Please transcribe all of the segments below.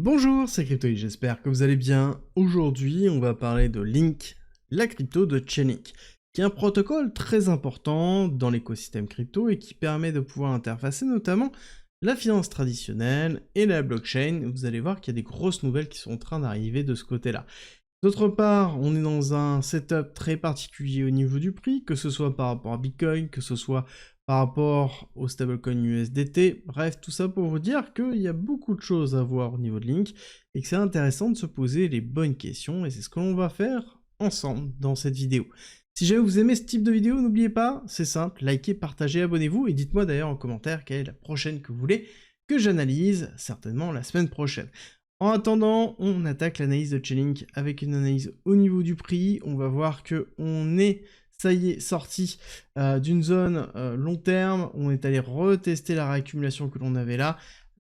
Bonjour, c'est Cryptoïd, j'espère que vous allez bien. Aujourd'hui, on va parler de Link, la crypto de Chainlink, qui est un protocole très important dans l'écosystème crypto et qui permet de pouvoir interfacer notamment la finance traditionnelle et la blockchain. Vous allez voir qu'il y a des grosses nouvelles qui sont en train d'arriver de ce côté-là. D'autre part, on est dans un setup très particulier au niveau du prix, que ce soit par rapport à Bitcoin, que ce soit par rapport au stablecoin USDT, bref, tout ça pour vous dire qu'il y a beaucoup de choses à voir au niveau de Link, et que c'est intéressant de se poser les bonnes questions, et c'est ce que l'on va faire ensemble dans cette vidéo. Si jamais vous aimez ce type de vidéo, n'oubliez pas, c'est simple, likez, partagez, abonnez-vous, et dites-moi d'ailleurs en commentaire quelle est la prochaine que vous voulez que j'analyse, certainement la semaine prochaine. En attendant, on attaque l'analyse de Chainlink avec une analyse au niveau du prix. On va voir que on est, ça y est, sorti d'une zone long terme. On est allé retester la réaccumulation que l'on avait là.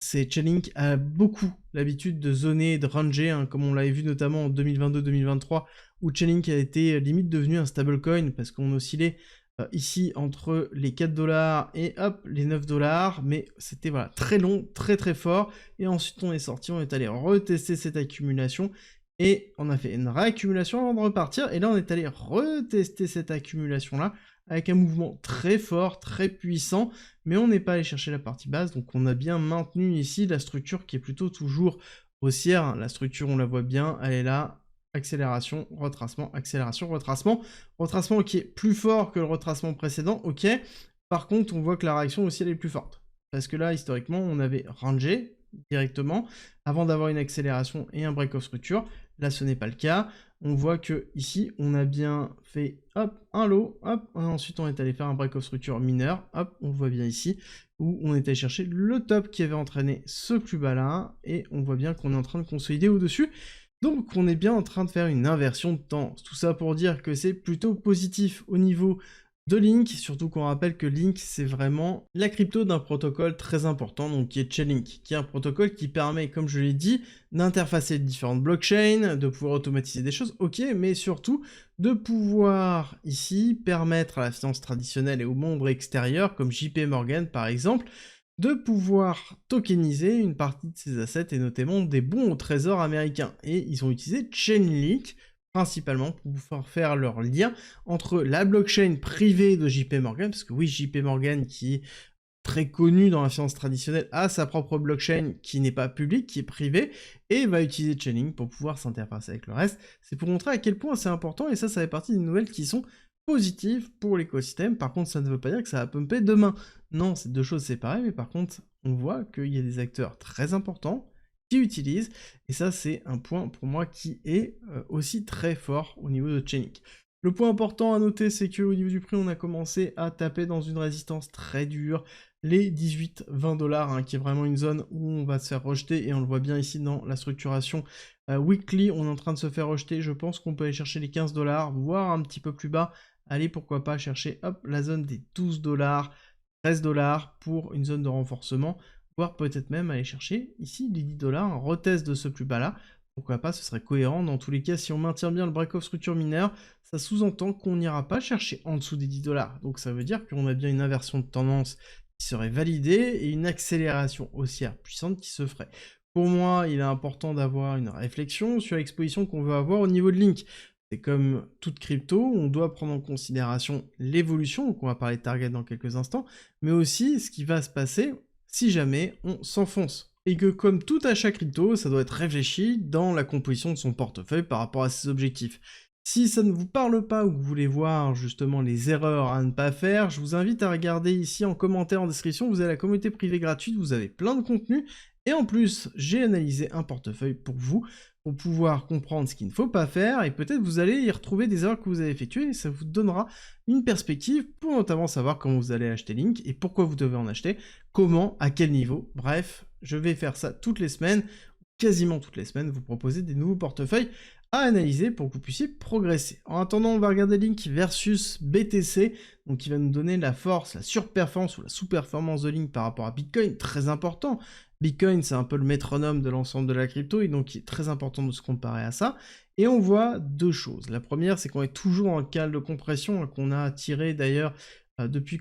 Chainlink a beaucoup l'habitude de zoner et de ranger, hein, comme on l'avait vu notamment en 2022-2023, où Chainlink a été limite devenu un stablecoin parce qu'on oscillait ici entre les 4$ et hop, les 9$, mais c'était voilà, très long, très très fort, et ensuite on est sorti, on est allé retester cette accumulation, et on a fait une réaccumulation avant de repartir, et là on est allé retester cette accumulation-là, avec un mouvement très fort, très puissant, mais on n'est pas allé chercher la partie basse, donc on a bien maintenu ici la structure qui est plutôt toujours haussière, hein. La structure on la voit bien, elle est là, accélération, retracement, accélération, retracement. Retracement qui est plus fort que le retracement précédent, ok. Par contre, on voit que la réaction aussi, elle est plus forte. Parce que là, historiquement, on avait rangé directement avant d'avoir une accélération et un break of structure. Là, ce n'est pas le cas. On voit que ici, on a bien fait, hop, un low, hop, ensuite on est allé faire un break of structure mineur, hop, on voit bien ici, où on est allé chercher le top qui avait entraîné ce plus bas là, et on voit bien qu'on est en train de consolider au-dessus. Donc on est bien en train de faire une inversion de tendance. Tout ça pour dire que c'est plutôt positif au niveau de Link, surtout qu'on rappelle que Link c'est vraiment la crypto d'un protocole très important, donc qui est Chainlink, qui est un protocole qui permet, comme je l'ai dit, d'interfacer différentes blockchains, de pouvoir automatiser des choses, ok, mais surtout de pouvoir ici permettre à la finance traditionnelle et au monde extérieur, comme JP Morgan par exemple, de pouvoir tokeniser une partie de ces assets, et notamment des bons au trésor américains. Et ils ont utilisé Chainlink, principalement pour pouvoir faire leur lien entre la blockchain privée de JP Morgan, parce que oui, JP Morgan, qui est très connu dans la finance traditionnelle, a sa propre blockchain qui n'est pas publique, qui est privée, et va utiliser Chainlink pour pouvoir s'interfacer avec le reste. C'est pour montrer à quel point c'est important, et ça fait partie des nouvelles qui sont positives pour l'écosystème. Par contre, ça ne veut pas dire que ça va pumper demain. Non, c'est deux choses séparées, mais par contre, on voit qu'il y a des acteurs très importants qui utilisent, et ça c'est un point pour moi qui est aussi très fort au niveau de Chainlink. Le point important à noter, c'est qu'au niveau du prix, on a commencé à taper dans une résistance très dure, les 18-20$, hein, qui est vraiment une zone où on va se faire rejeter, et on le voit bien ici dans la structuration weekly, on est en train de se faire rejeter. Je pense qu'on peut aller chercher les 15$, voire un petit peu plus bas. Allez, pourquoi pas chercher hop, la zone des 12$, 13$ pour une zone de renforcement, voire peut-être même aller chercher ici les 10$, un retest de ce plus bas là. Pourquoi pas, ce serait cohérent. Dans tous les cas, si on maintient bien le break-off structure mineur, ça sous-entend qu'on n'ira pas chercher en dessous des 10$. Donc ça veut dire qu'on a bien une inversion de tendance qui serait validée et une accélération haussière puissante qui se ferait. Pour moi, il est important d'avoir une réflexion sur l'exposition qu'on veut avoir au niveau de Link. C'est comme toute crypto, on doit prendre en considération l'évolution, donc on va parler de target dans quelques instants, mais aussi ce qui va se passer si jamais on s'enfonce. Et que comme tout achat crypto, ça doit être réfléchi dans la composition de son portefeuille par rapport à ses objectifs. Si ça ne vous parle pas ou que vous voulez voir justement les erreurs à ne pas faire, je vous invite à regarder ici en commentaire en description, vous avez la communauté privée gratuite, vous avez plein de contenu, et en plus, j'ai analysé un portefeuille pour vous, pour pouvoir comprendre ce qu'il ne faut pas faire, et peut-être vous allez y retrouver des erreurs que vous avez effectuées, et ça vous donnera une perspective pour notamment savoir comment vous allez acheter Link, et pourquoi vous devez en acheter, comment, à quel niveau. Bref, je vais faire ça toutes les semaines, quasiment toutes les semaines, vous proposer des nouveaux portefeuilles à analyser pour que vous puissiez progresser. En attendant, on va regarder Link versus BTC, donc qui va nous donner la force, la surperformance ou la sous-performance de Link par rapport à Bitcoin, très important. Bitcoin, c'est un peu le métronome de l'ensemble de la crypto, et donc il est très important de se comparer à ça. Et on voit deux choses. La première, c'est qu'on est toujours en cale de compression, qu'on a tiré d'ailleurs depuis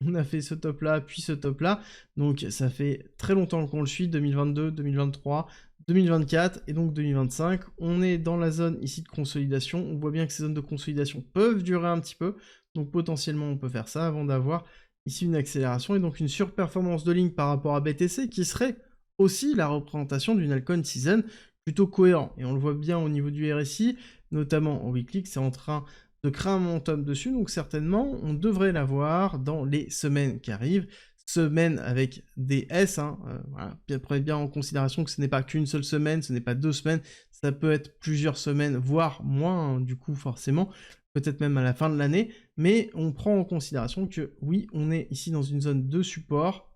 On a fait ce top là, puis ce top là, donc ça fait très longtemps qu'on le suit, 2022, 2023, 2024 et donc 2025. On est dans la zone ici de consolidation, on voit bien que ces zones de consolidation peuvent durer un petit peu, donc potentiellement on peut faire ça avant d'avoir ici une accélération et donc une surperformance de ligne par rapport à BTC qui serait aussi la représentation d'une altcoin season plutôt cohérent. Et on le voit bien au niveau du RSI, notamment au weekly, que c'est en train de créer un momentum dessus, donc certainement on devrait l'avoir dans les semaines qui arrivent, semaines avec des S, hein, voilà. Prenez bien en considération que ce n'est pas qu'une seule semaine, ce n'est pas 2 semaines, ça peut être plusieurs semaines, voire moins, hein, du coup forcément, peut-être même à la fin de l'année, mais on prend en considération que oui, on est ici dans une zone de support,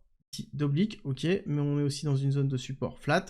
d'oblique, ok, mais on est aussi dans une zone de support flat,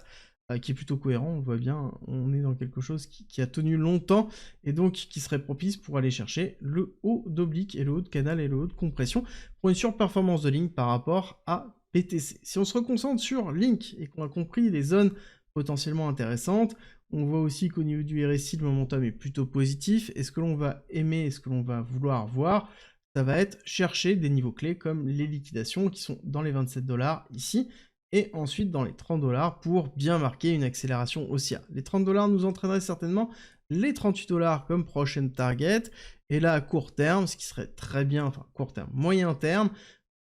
qui est plutôt cohérent, on voit bien, on est dans quelque chose qui a tenu longtemps, et donc qui serait propice pour aller chercher le haut d'oblique, et le haut de canal, et le haut de compression, pour une surperformance de Link par rapport à BTC. Si on se reconcentre sur Link, et qu'on a compris les zones potentiellement intéressantes, on voit aussi qu'au niveau du RSI, le momentum est plutôt positif, et ce que l'on va aimer, et ce que l'on va vouloir voir, ça va être chercher des niveaux clés comme les liquidations qui sont dans les 27 $ ici, et ensuite dans les 30 $ pour bien marquer une accélération haussière. Les 30 $ nous entraîneraient certainement les 38 $ comme prochaine target, et là à court terme, ce qui serait très bien, enfin court terme, moyen terme,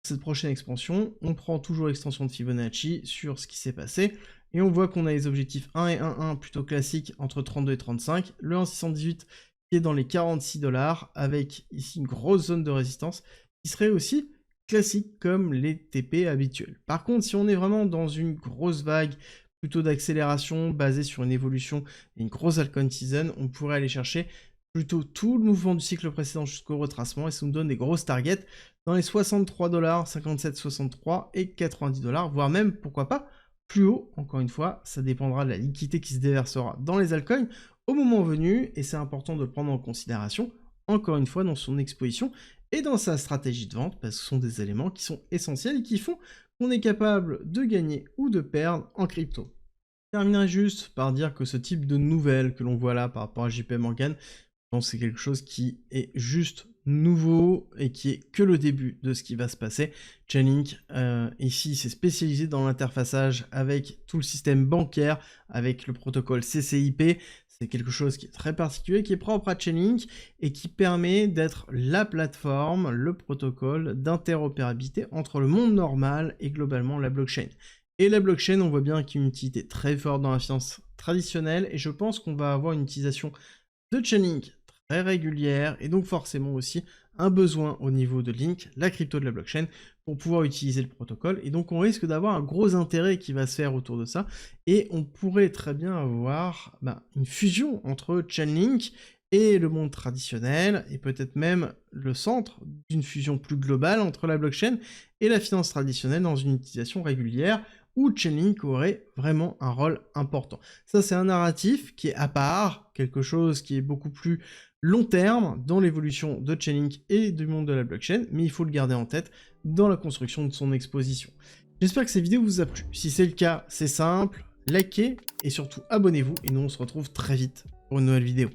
cette prochaine expansion, on prend toujours l'extension de Fibonacci sur ce qui s'est passé, et on voit qu'on a les objectifs 1 et 1,1 plutôt classiques entre 32 et 35, le 1,618 qui est dans les 46 $, avec ici une grosse zone de résistance, qui serait aussi classique comme les TP habituels. Par contre, si on est vraiment dans une grosse vague, plutôt d'accélération basée sur une évolution et une grosse altcoin season, on pourrait aller chercher plutôt tout le mouvement du cycle précédent jusqu'au retracement et ça nous donne des grosses targets dans les 63 $, 57, 63 et 90 $, voire même, pourquoi pas, plus haut. Encore une fois, ça dépendra de la liquidité qui se déversera dans les altcoins au moment venu et c'est important de le prendre en considération, encore une fois, dans son exposition et dans sa stratégie de vente, parce que ce sont des éléments qui sont essentiels et qui font qu'on est capable de gagner ou de perdre en crypto. Je terminerai juste par dire que ce type de nouvelles que l'on voit là par rapport à JP Morgan, je pense que c'est quelque chose qui est juste nouveau et qui est que le début de ce qui va se passer. Chainlink, ici, c'est spécialisé dans l'interfaçage avec tout le système bancaire, avec le protocole CCIP. C'est quelque chose qui est très particulier, qui est propre à Chainlink et qui permet d'être la plateforme, le protocole d'interopérabilité entre le monde normal et globalement la blockchain. Et la blockchain, on voit bien qu'il y a une utilité très forte dans la finance traditionnelle et je pense qu'on va avoir une utilisation de Chainlink très régulière et donc forcément aussi un besoin au niveau de Link, la crypto de la blockchain, pour pouvoir utiliser le protocole. Et donc on risque d'avoir un gros intérêt qui va se faire autour de ça et on pourrait très bien avoir une fusion entre Chainlink et le monde traditionnel et peut-être même le centre d'une fusion plus globale entre la blockchain et la finance traditionnelle dans une utilisation régulière où Chainlink aurait vraiment un rôle important. Ça, c'est un narratif qui est à part, quelque chose qui est beaucoup plus long terme dans l'évolution de Chainlink et du monde de la blockchain, mais il faut le garder en tête dans la construction de son exposition. J'espère que cette vidéo vous a plu. Si c'est le cas, c'est simple, likez et surtout abonnez-vous, et nous on se retrouve très vite pour une nouvelle vidéo.